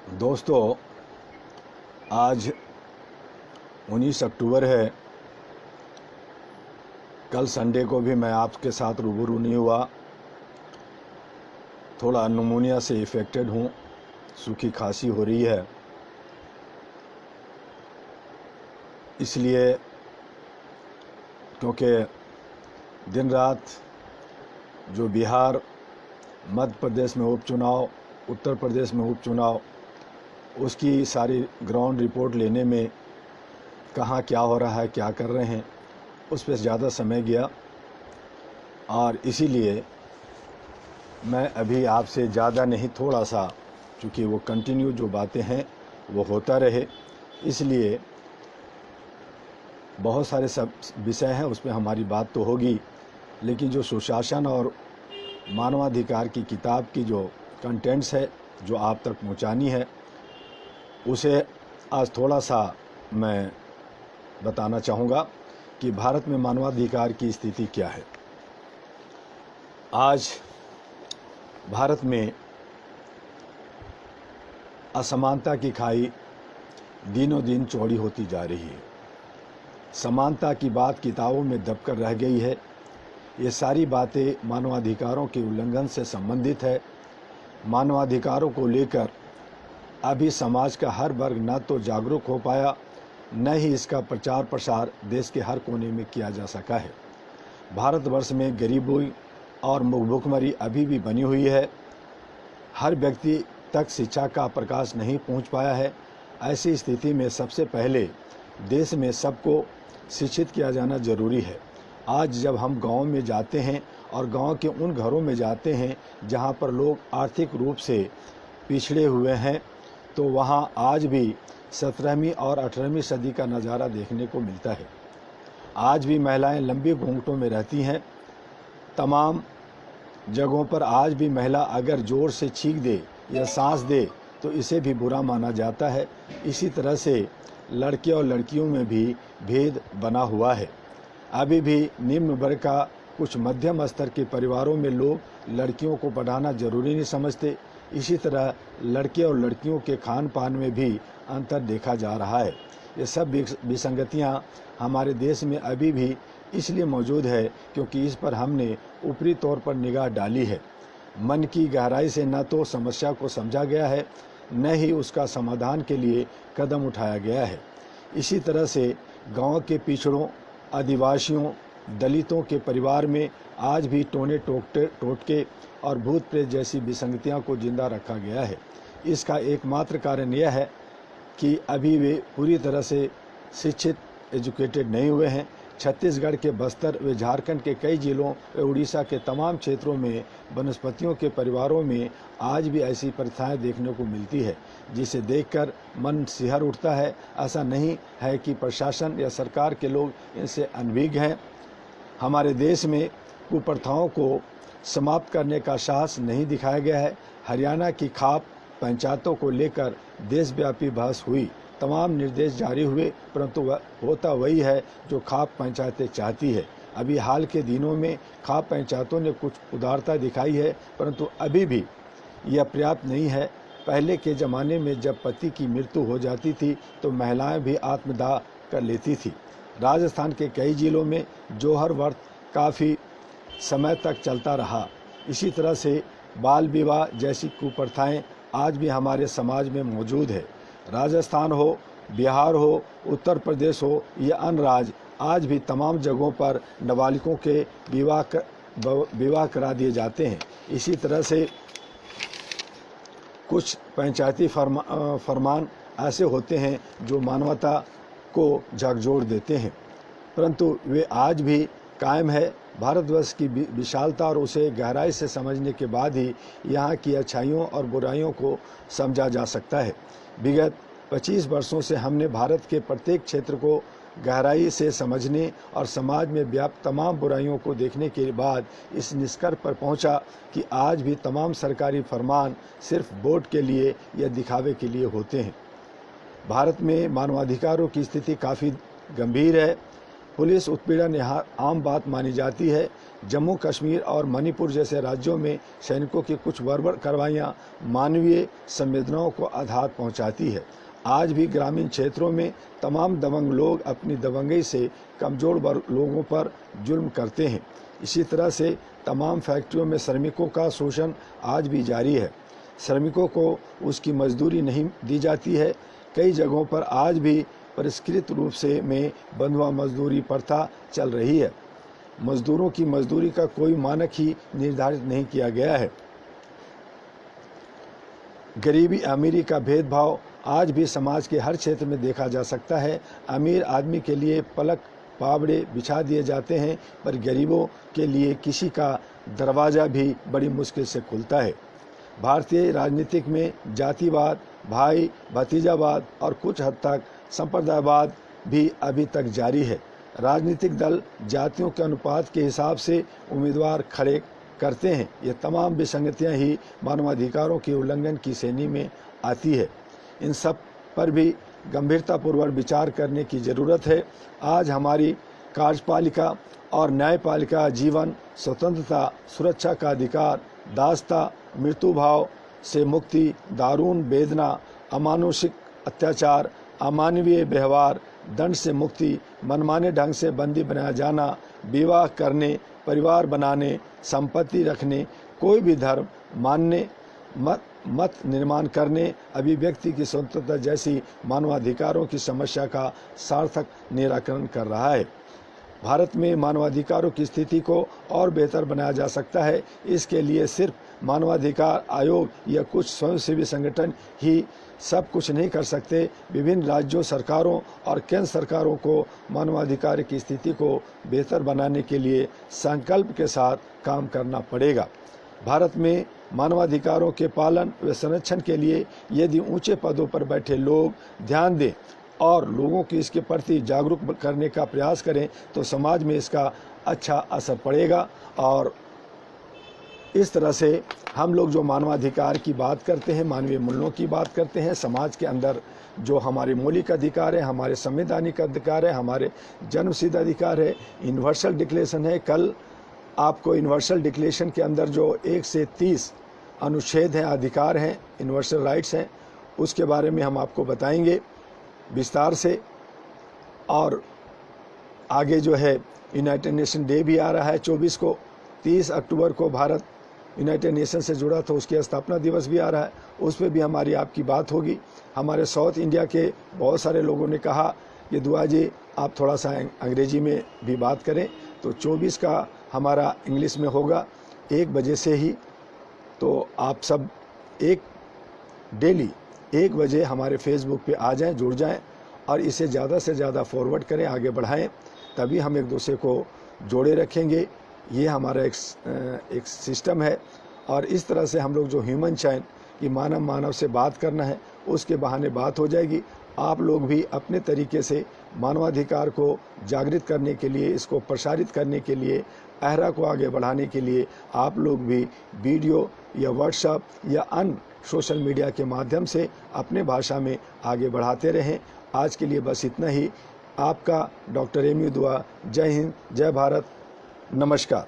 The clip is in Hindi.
दोस्तों, आज 19 अक्टूबर है। कल संडे को भी मैं आपके साथ रूबरू नहीं हुआ। थोड़ा निमोनिया से इफ़ेक्टेड हूँ, सूखी खांसी हो रही है, इसलिए क्योंकि दिन रात जो बिहार, मध्य प्रदेश में उपचुनाव, उत्तर प्रदेश में उपचुनाव, उसकी सारी ग्राउंड रिपोर्ट लेने में कहाँ क्या हो रहा है, क्या कर रहे हैं, उस पर ज़्यादा समय गया और इसीलिए मैं अभी आपसे ज़्यादा नहीं, थोड़ा सा, चूँकि वो कंटिन्यू जो बातें हैं वो होता रहे, इसलिए बहुत सारे सब विषय हैं, उस पर हमारी बात तो होगी, लेकिन जो सुशासन और मानवाधिकार की किताब की जो कंटेंट्स है जो आप तक पहुंचानी है, उसे आज थोड़ा सा मैं बताना चाहूँगा कि भारत में मानवाधिकार की स्थिति क्या है। आज भारत में असमानता की खाई दिनों दिन चौड़ी होती जा रही है। समानता की बात किताबों में दबकर रह गई है। ये सारी बातें मानवाधिकारों के उल्लंघन से संबंधित है। मानवाधिकारों को लेकर अभी समाज का हर वर्ग न तो जागरूक हो पाया, न ही इसका प्रचार प्रसार देश के हर कोने में किया जा सका है। भारतवर्ष में गरीबी और भुखमरी अभी भी बनी हुई है। हर व्यक्ति तक शिक्षा का प्रकाश नहीं पहुंच पाया है। ऐसी स्थिति में सबसे पहले देश में सबको शिक्षित किया जाना जरूरी है। आज जब हम गांव में जाते हैं और गांव के उन घरों में जाते हैं जहां पर लोग आर्थिक रूप से पिछड़े हुए हैं, तो वहां आज भी 17वीं और 18वीं सदी का नज़ारा देखने को मिलता है। आज भी महिलाएं लंबी घूंघटों में रहती हैं। तमाम जगहों पर आज भी महिला अगर जोर से छींक दे या सांस दे तो इसे भी बुरा माना जाता है। इसी तरह से लड़के और लड़कियों में भी भेद बना हुआ है। अभी भी निम्न वर्ग का कुछ मध्यम स्तर के परिवारों में लोग लड़कियों को पढ़ाना जरूरी नहीं समझते। इसी तरह लड़के और लड़कियों के खान पान में भी अंतर देखा जा रहा है। ये सब विसंगतियां हमारे देश में अभी भी इसलिए मौजूद है क्योंकि इस पर हमने ऊपरी तौर पर निगाह डाली है। मन की गहराई से न तो समस्या को समझा गया है, न ही उसका समाधान के लिए कदम उठाया गया है। इसी तरह से गांव के पिछड़ों, आदिवासियों, दलितों के परिवार में आज भी टोने टोटके और भूत प्रेत जैसी विसंगतियां को जिंदा रखा गया है। इसका एकमात्र कारण यह है कि अभी वे पूरी तरह से शिक्षित, एजुकेटेड नहीं हुए हैं। छत्तीसगढ़ के बस्तर व झारखंड के कई जिलों व उड़ीसा के तमाम क्षेत्रों में वनस्पतियों के परिवारों में आज भी ऐसी प्रथाएं देखने को मिलती है जिसे देखकर मन सिहर उठता है। ऐसा नहीं है कि प्रशासन या सरकार के लोग इनसे अनभिज्ञ हैं। हमारे देश में कुप्रथाओं को समाप्त करने का साहस नहीं दिखाया गया है। हरियाणा की खाप पंचायतों को लेकर देशव्यापी बहस हुई, तमाम निर्देश जारी हुए, परंतु होता वही है जो खाप पंचायतें चाहती है। अभी हाल के दिनों में खाप पंचायतों ने कुछ उदारता दिखाई है, परंतु अभी भी यह पर्याप्त नहीं है। पहले के ज़माने में जब पति की मृत्यु हो जाती थी तो महिलाएं भी आत्मदाह कर लेती थी। राजस्थान के कई जिलों में जोहर व्रत काफ़ी समय तक चलता रहा। इसी तरह से बाल विवाह जैसी कुप्रथाएं आज भी हमारे समाज में मौजूद है। राजस्थान हो, बिहार हो, उत्तर प्रदेश हो या अन्य राज्य, आज भी तमाम जगहों पर नाबालिगों के विवाह करा दिए जाते हैं। इसी तरह से कुछ पंचायती फरमान ऐसे होते हैं जो मानवता को झकझोर देते हैं, परंतु वे आज भी कायम है। भारतवर्ष की विशालता और उसे गहराई से समझने के बाद ही यहाँ की अच्छाइयों और बुराइयों को समझा जा सकता है। विगत 25 वर्षों से हमने भारत के प्रत्येक क्षेत्र को गहराई से समझने और समाज में व्याप्त तमाम बुराइयों को देखने के बाद इस निष्कर्ष पर पहुंचा कि आज भी तमाम सरकारी फरमान सिर्फ वोट के लिए या दिखावे के लिए होते हैं। भारत में मानवाधिकारों की स्थिति काफ़ी गंभीर है। पुलिस उत्पीड़न यहाँ आम बात मानी जाती है। जम्मू कश्मीर और मणिपुर जैसे राज्यों में सैनिकों की कुछ बर्बर कार्रवाइयाँ मानवीय संवेदनाओं को आघात पहुँचाती है। आज भी ग्रामीण क्षेत्रों में तमाम दबंग लोग अपनी दबंगई से कमज़ोर वर्ग लोगों पर जुल्म करते हैं। इसी तरह से तमाम फैक्ट्रियों में श्रमिकों का शोषण आज भी जारी है। श्रमिकों को उसकी मजदूरी नहीं दी जाती है। कई जगहों पर आज भी परिष्कृत रूप से में बंधुआ मजदूरी प्रथा चल रही है। मजदूरों की मजदूरी का कोई मानक ही निर्धारित नहीं किया गया है। गरीबी अमीरी का भेदभाव आज भी समाज के हर क्षेत्र में देखा जा सकता है। अमीर आदमी के लिए पलक पावड़े बिछा दिए जाते हैं, पर गरीबों के लिए किसी का दरवाज़ा भी बड़ी मुश्किल से खुलता है। भारतीय राजनीतिक में जातिवाद, भाई भतीजावाद और कुछ हद तक संप्रदायवाद भी अभी तक जारी है। राजनीतिक दल जातियों के अनुपात के हिसाब से उम्मीदवार खड़े करते हैं। ये तमाम विसंगतियाँ ही मानवाधिकारों के उल्लंघन की श्रेणी में आती है। इन सब पर भी गंभीरतापूर्वक विचार करने की ज़रूरत है। आज हमारी कार्यपालिका और न्यायपालिका जीवन, स्वतंत्रता, सुरक्षा का अधिकार, दासता, मृत्यु भाव से मुक्ति, दारुण वेदना, अमानुषिक अत्याचार, अमानवीय व्यवहार, दंड से मुक्ति, मनमाने ढंग से बंदी बनाया जाना, विवाह करने, परिवार बनाने, संपत्ति रखने, कोई भी धर्म मानने, मत निर्माण करने, अभिव्यक्ति की स्वतंत्रता जैसी मानवाधिकारों की समस्या का सार्थक निराकरण कर रहा है। भारत में मानवाधिकारों की स्थिति को और बेहतर बनाया जा सकता है। इसके लिए सिर्फ मानवाधिकार आयोग या कुछ स्वयंसेवी संगठन ही सब कुछ नहीं कर सकते। विभिन्न राज्यों सरकारों और केंद्र सरकारों को मानवाधिकार की स्थिति को बेहतर बनाने के लिए संकल्प के साथ काम करना पड़ेगा। भारत में मानवाधिकारों के पालन व संरक्षण के लिए यदि ऊंचे पदों पर बैठे लोग ध्यान दें और लोगों की इसके प्रति जागरूक करने का प्रयास करें तो समाज में इसका अच्छा असर पड़ेगा। और इस तरह से हम लोग जो मानवाधिकार की बात करते हैं, मानवीय मूल्यों की बात करते हैं, समाज के अंदर जो हमारे मौलिक अधिकार है, हमारे संवैधानिक अधिकार है, हमारे जन्मसिद्ध अधिकार है, यूनिवर्सल डिक्लेरेशन है। कल आपको यूनिवर्सल डिक्लेरेशन के अंदर जो 1 से 30 अनुच्छेद हैं, अधिकार हैं, यूनिवर्सल राइट्स हैं, उसके बारे में हम आपको बताएंगे विस्तार से। और आगे जो है यूनाइटेड नेशन डे भी आ रहा है 24 को। 30 अक्टूबर को भारत यूनाइटेड नेशन से जुड़ा था, उसकी स्थापना दिवस भी आ रहा है, उस पर भी हमारी आपकी बात होगी। हमारे साउथ इंडिया के बहुत सारे लोगों ने कहा कि दुआ जी आप थोड़ा सा अंग्रेजी में भी बात करें, तो 24 का हमारा इंग्लिश में होगा 1 बजे से ही। तो आप सब डेली 1 बजे हमारे फेसबुक पे आ जाएं, जुड़ जाएं और इसे ज़्यादा से ज़्यादा फॉरवर्ड करें, आगे बढ़ाएं, तभी हम एक दूसरे को जोड़े रखेंगे। ये हमारा एक सिस्टम है। और इस तरह से हम लोग जो ह्यूमन चैन कि मानव से बात करना है, उसके बहाने बात हो जाएगी। आप लोग भी अपने तरीके से मानवाधिकार को जागृत करने के लिए, इसको प्रसारित करने के लिए, आहरा को आगे बढ़ाने के लिए आप लोग भी वीडियो या व्हाट्सएप या अन्य सोशल मीडिया के माध्यम से अपने भाषा में आगे बढ़ाते रहें। आज के लिए बस इतना ही। आपका डॉक्टर एम यू दुआ। जय हिंद, जय भारत, नमस्कार।